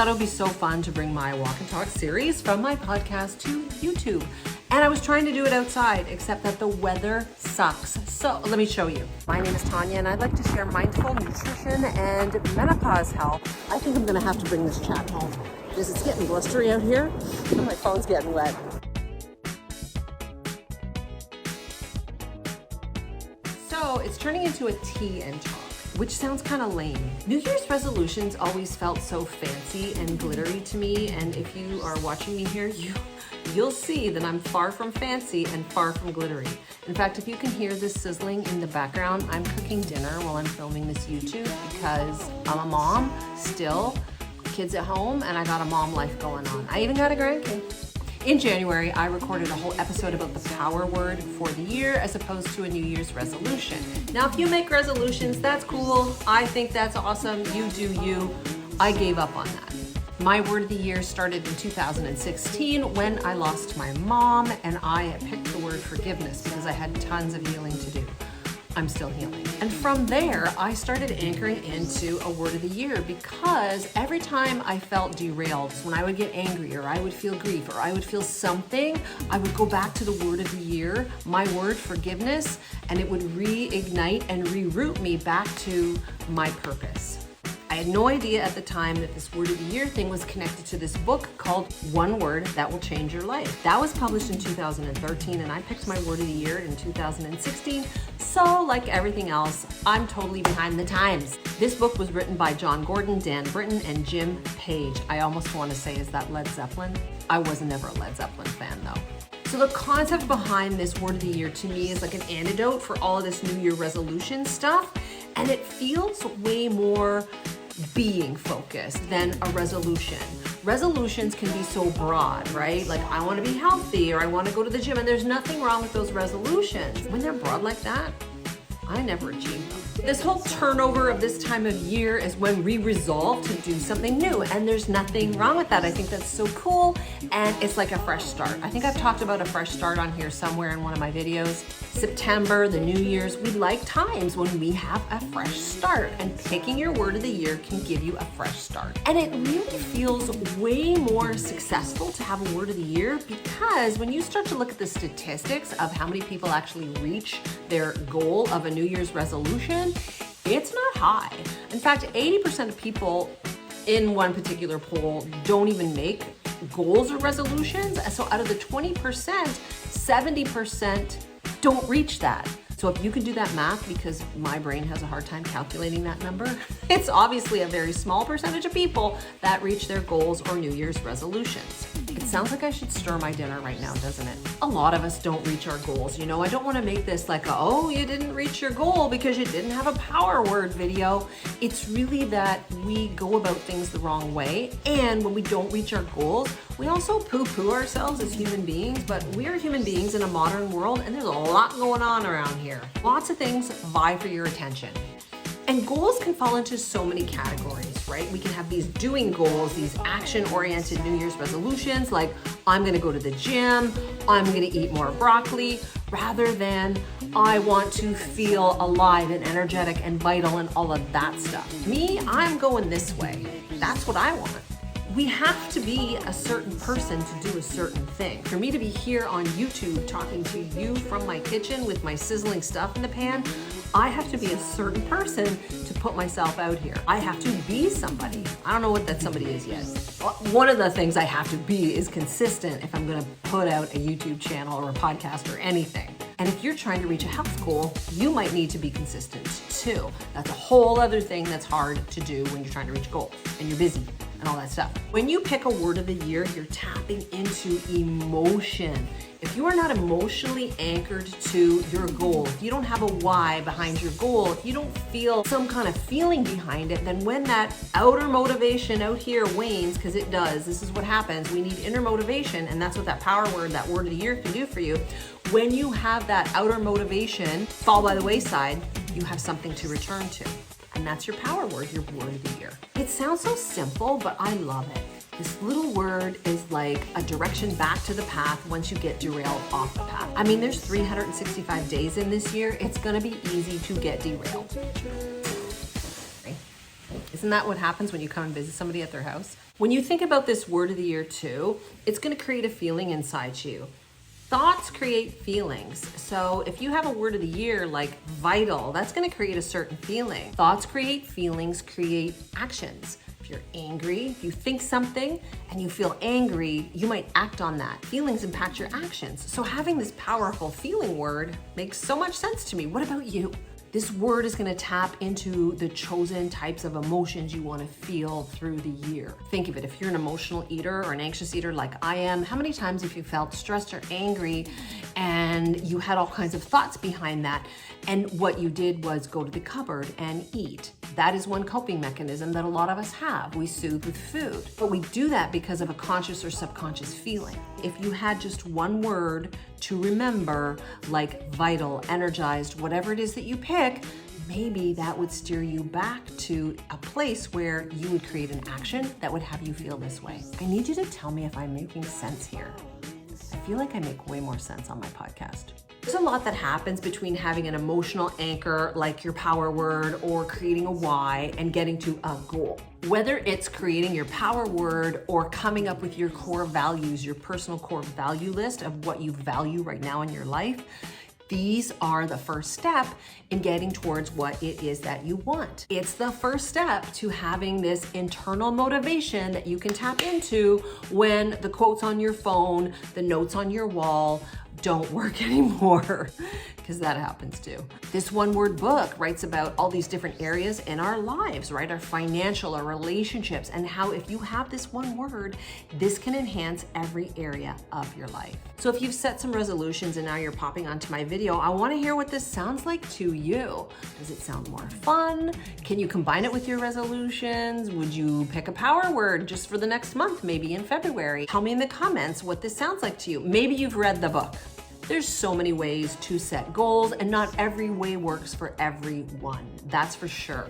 thought it would be so fun to bring my walk and talk series from my podcast to YouTube. And I was trying to do it outside, except that the weather sucks. So let me show you. My name is Tanya, and I'd like to share mindful nutrition and menopause health. I think I'm gonna have to bring this chat home because it's getting blustery out here and my phone's getting wet. So it's turning into a tea and talk, which sounds kind of lame. New Year's resolutions always felt so fancy and glittery to me, and if you are watching me here, you'll see that I'm far from fancy and far from glittery. In fact, if you can hear this sizzling in the background, I'm cooking dinner while I'm filming this YouTube because I'm a mom still, kids at home, and I got a mom life going on. I even got a grandkid. In January, I recorded a whole episode about the power word for the year as opposed to a New Year's resolution. Now, if you make resolutions, that's cool. I think that's awesome. You do you. I gave up on that. My word of the year started in 2016 when I lost my mom, and I picked the word forgiveness because I had tons of healing to do. I'm still healing. And from there, I started anchoring into a word of the year because every time I felt derailed, when I would get angry or I would feel grief or I would feel something, I would go back to the word of the year, my word, forgiveness, and it would reignite and reroute me back to my purpose. I had no idea at the time that this word of the year thing was connected to this book called One Word That Will Change Your Life. That was published in 2013, and I picked my word of the year in 2016. So like everything else, I'm totally behind the times. This book was written by John Gordon, Dan Britton, and Jim Page. I almost want to say, is that Led Zeppelin? I was never a Led Zeppelin fan though. So the concept behind this word of the year to me is like an antidote for all of this New Year resolution stuff. And it feels way more being focused than a resolution. Resolutions can be so broad, right? Like I want to be healthy or I want to go to the gym, and there's nothing wrong with those resolutions. When they're broad like that, I never achieve them. This whole turnover of this time of year is when we resolve to do something new, and there's nothing wrong with that. I think that's so cool, and it's like a fresh start. I think I've talked about a fresh start on here somewhere in one of my videos. September, the New Year's, we like times when we have a fresh start, and picking your word of the year can give you a fresh start. And it really feels way more successful to have a word of the year because when you start to look at the statistics of how many people actually reach their goal of a New Year's resolution, it's not high. In fact, 80% of people in one particular poll don't even make goals or resolutions. So out of the 20%, 70% don't reach that. So if you can do that math, because my brain has a hard time calculating that number, it's obviously a very small percentage of people that reach their goals or New Year's resolutions. It sounds like I should stir my dinner right now, doesn't it? A lot of us don't reach our goals. You know, I don't want to make this like, oh, you didn't reach your goal because you didn't have a power word video. It's really that we go about things the wrong way. And when we don't reach our goals, we also poo-poo ourselves as human beings, but we're human beings in a modern world, and there's a lot going on around here. Lots of things vie for your attention. And goals can fall into so many categories, right? We can have these doing goals, these action-oriented New Year's resolutions, like I'm gonna go to the gym, I'm gonna eat more broccoli, rather than I want to feel alive and energetic and vital and all of that stuff. Me, I'm going this way. That's what I want. We have to be a certain person to do a certain thing. For me to be here on YouTube talking to you from my kitchen with my sizzling stuff in the pan, I have to be a certain person to put myself out here. I have to be somebody. I don't know what that somebody is yet. One of the things I have to be is consistent if I'm gonna put out a YouTube channel or a podcast or anything. And if you're trying to reach a health goal, you might need to be consistent too. That's a whole other thing that's hard to do when you're trying to reach goals and you're busy and all that stuff. When you pick a word of the year, you're tapping into emotion. If you are not emotionally anchored to your goal, if you don't have a why behind your goal, if you don't feel some kind of feeling behind it, then when that outer motivation out here wanes, because it does, this is what happens, we need inner motivation, and that's what that power word, that word of the year can do for you. When you have that outer motivation fall by the wayside, you have something to return to. And that's your power word, your word of the year. It sounds so simple, but I love it. This little word is like a direction back to the path once you get derailed off the path. I mean, there's 365 days in this year. It's gonna be easy to get derailed. It's Isn't that what happens when you come and visit somebody at their house? When you think about this word of the year too, it's going to create a feeling inside you. Thoughts create feelings. So if you have a word of the year like vital, that's going to create a certain feeling. Thoughts create feelings, create actions. If you're angry, if you think something and you feel angry, you might act on that. Feelings impact your actions. So having this powerful feeling word makes so much sense to me. What about you? This word is going to tap into the chosen types of emotions you want to feel through the year. Think of it, if you're an emotional eater or an anxious eater like I am, how many times have you felt stressed or angry and you had all kinds of thoughts behind that, and what you did was go to the cupboard and eat? That is one coping mechanism that a lot of us have. We soothe with food, but we do that because of a conscious or subconscious feeling. If you had just one word to remember, like vital, energized, whatever it is that you pick, maybe that would steer you back to a place where you would create an action that would have you feel this way. I need you to tell me if I'm making sense here. I feel like I make way more sense on my podcast. There's a lot that happens between having an emotional anchor like your power word or creating a why and getting to a goal. Whether it's creating your power word or coming up with your core values, your personal core value list of what you value right now in your life, these are the first step in getting towards what it is that you want. It's the first step to having this internal motivation that you can tap into when the quotes on your phone, the notes on your wall don't work anymore, because that happens too. This one word book writes about all these different areas in our lives, right? Our financial, our relationships, and how if you have this one word, this can enhance every area of your life. So if you've set some resolutions and now you're popping onto my video, I want to hear what this sounds like to you. Does it sound more fun? Can you combine it with your resolutions? Would you pick a power word just for the next month, maybe in February? Tell me in the comments what this sounds like to you. Maybe you've read the book. There's so many ways to set goals, and not every way works for everyone. That's for sure.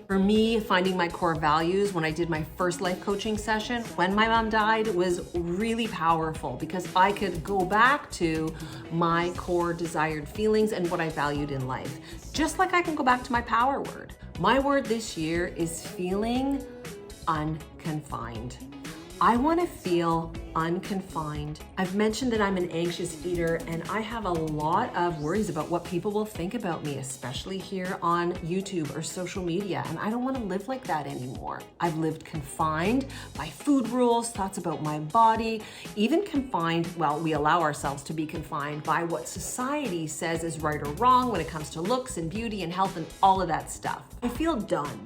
For me, finding my core values when I did my first life coaching session when my mom died was really powerful, because I could go back to my core desired feelings and what I valued in life. Just like I can go back to my power word. My word this year is feeling unconfined. I want to feel unconfined. I've mentioned that I'm an anxious eater, and I have a lot of worries about what people will think about me, especially here on YouTube or social media, and I don't want to live like that anymore. I've lived confined by food rules, thoughts about my body, even confined, well, we allow ourselves to be confined by what society says is right or wrong when it comes to looks and beauty and health and all of that stuff. I feel done.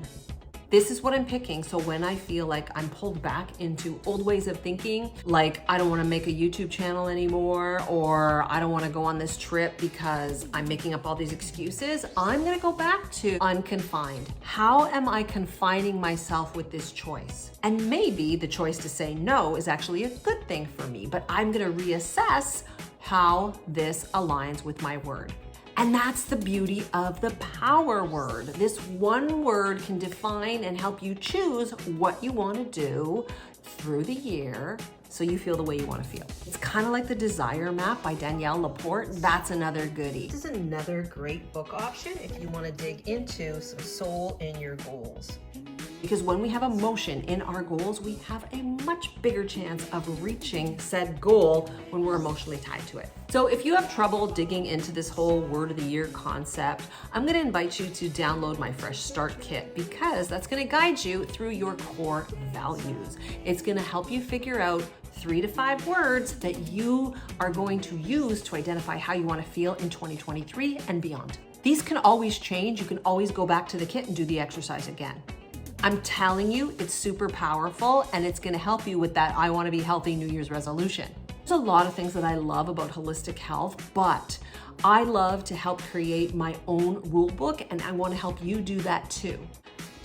This is what I'm picking. So when I feel like I'm pulled back into old ways of thinking, like I don't want to make a YouTube channel anymore, or I don't want to go on this trip because I'm making up all these excuses, I'm going to go back to unconfined. How am I confining myself with this choice? And maybe the choice to say no is actually a good thing for me, but I'm going to reassess how this aligns with my word. And that's the beauty of the power word. This one word can define and help you choose what you want to do through the year so you feel the way you want to feel. It's kind of like the Desire Map by Danielle Laporte. That's another goodie. This is another great book option if you want to dig into some soul in your goals. Because when we have emotion in our goals, we have a much bigger chance of reaching said goal when we're emotionally tied to it. So if you have trouble digging into this whole word of the year concept, I'm going to invite you to download my Fresh Start Kit, because that's going to guide you through your core values. It's going to help you figure out 3 to 5 words that you are going to use to identify how you want to feel in 2023 and beyond. These can always change. You can always go back to the kit and do the exercise again. I'm telling you, it's super powerful, and it's going to help you with that I want to be healthy New Year's resolution. There's a lot of things that I love about holistic health, but I love to help create my own rule book, and I want to help you do that too.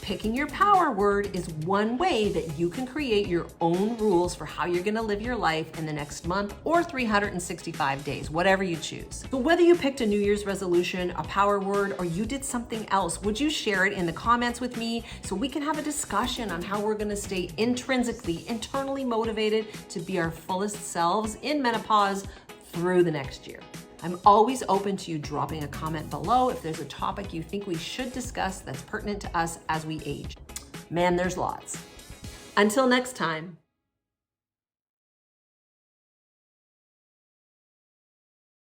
Picking your power word is one way that you can create your own rules for how you're going to live your life in the next month or 365 days, whatever you choose. So whether you picked a New Year's resolution, a power word, or you did something else, would you share it in the comments with me so we can have a discussion on how we're going to stay intrinsically, internally motivated to be our fullest selves in menopause through the next year? I'm always open to you dropping a comment below if there's a topic you think we should discuss that's pertinent to us as we age. Man, there's lots. Until next time.